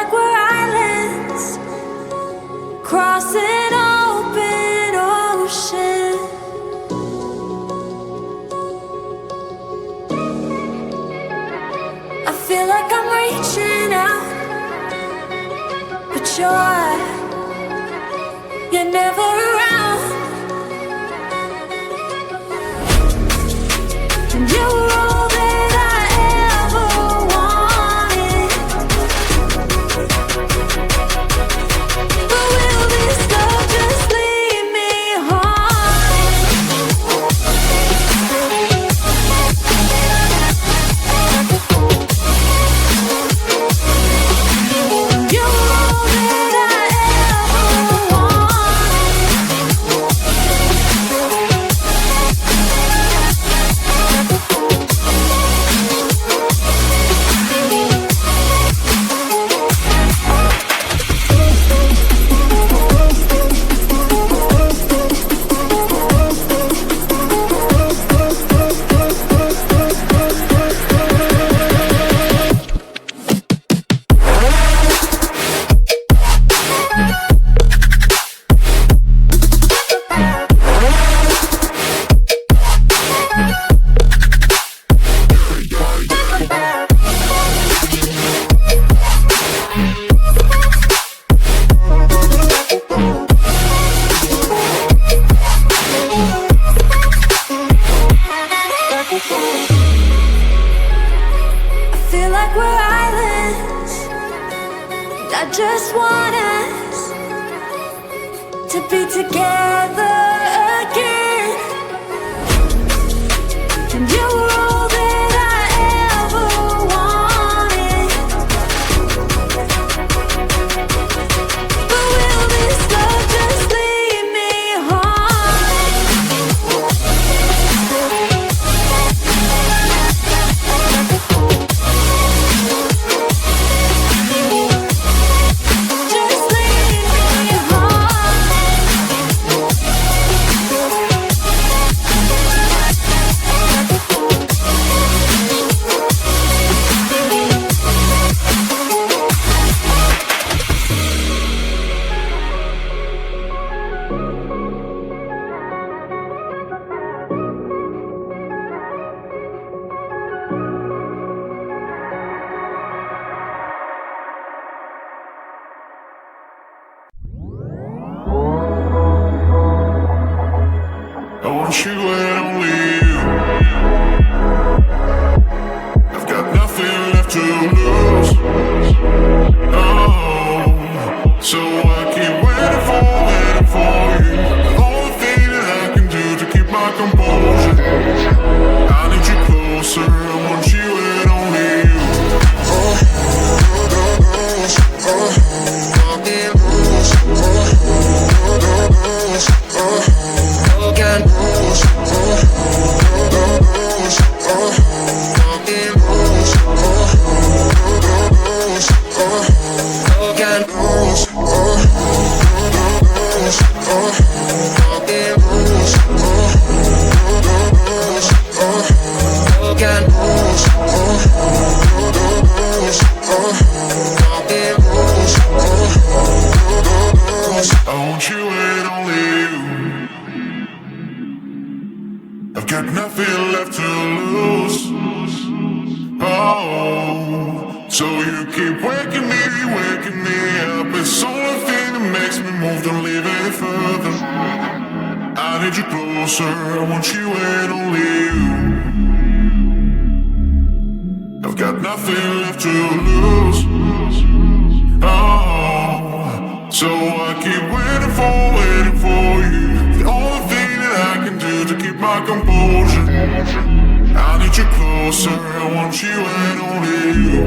like we're islands crossing open ocean. I feel like I'm reaching out, but you're never around. And you were all that I ever wanted. But will this love just leave me You were all that I ever just want us to be together again. And you were all that I ever wanted. But will this love just leave me I want you and only you. I've got nothing left to lose. Oh, so I keep waiting for you. The only thing that I can do to keep my composure. I need you closer. I want you and only you. I want you and only you. I've got nothing left to lose. Oh, so you keep waking me up. It's the only thing that makes me move, don't leave any further. I need you closer, I want you and only you. I've got nothing left to lose. Oh, so I keep waiting for you. The only thing that I can do to keep my composure. I need you closer, I want you and only you.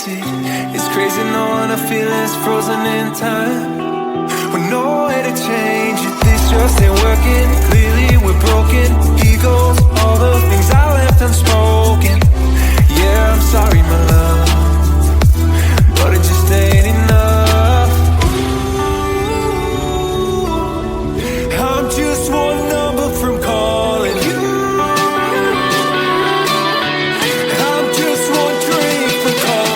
see. It's crazy knowing a feeling's frozen in time, with no way to change it. This just ain't working. Clearly we're broken. Egos, all the things I left unspoken. Yeah, I'm sorry, my love, but it just ain't enough. I'm just one number from calling you. I'm just one drink from calling.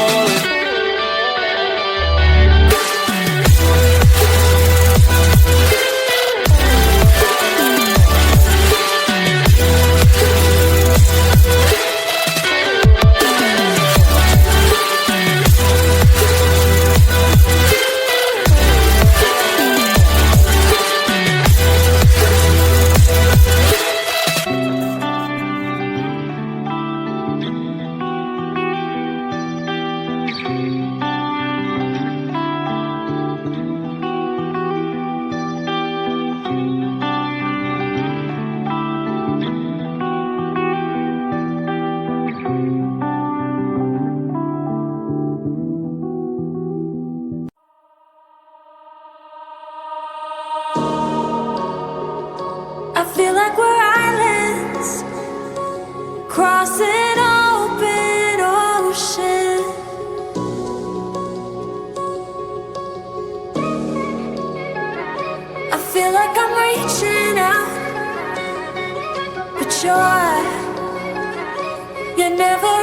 I feel like we're islands crossing open ocean. I feel like I'm reaching out, but you're never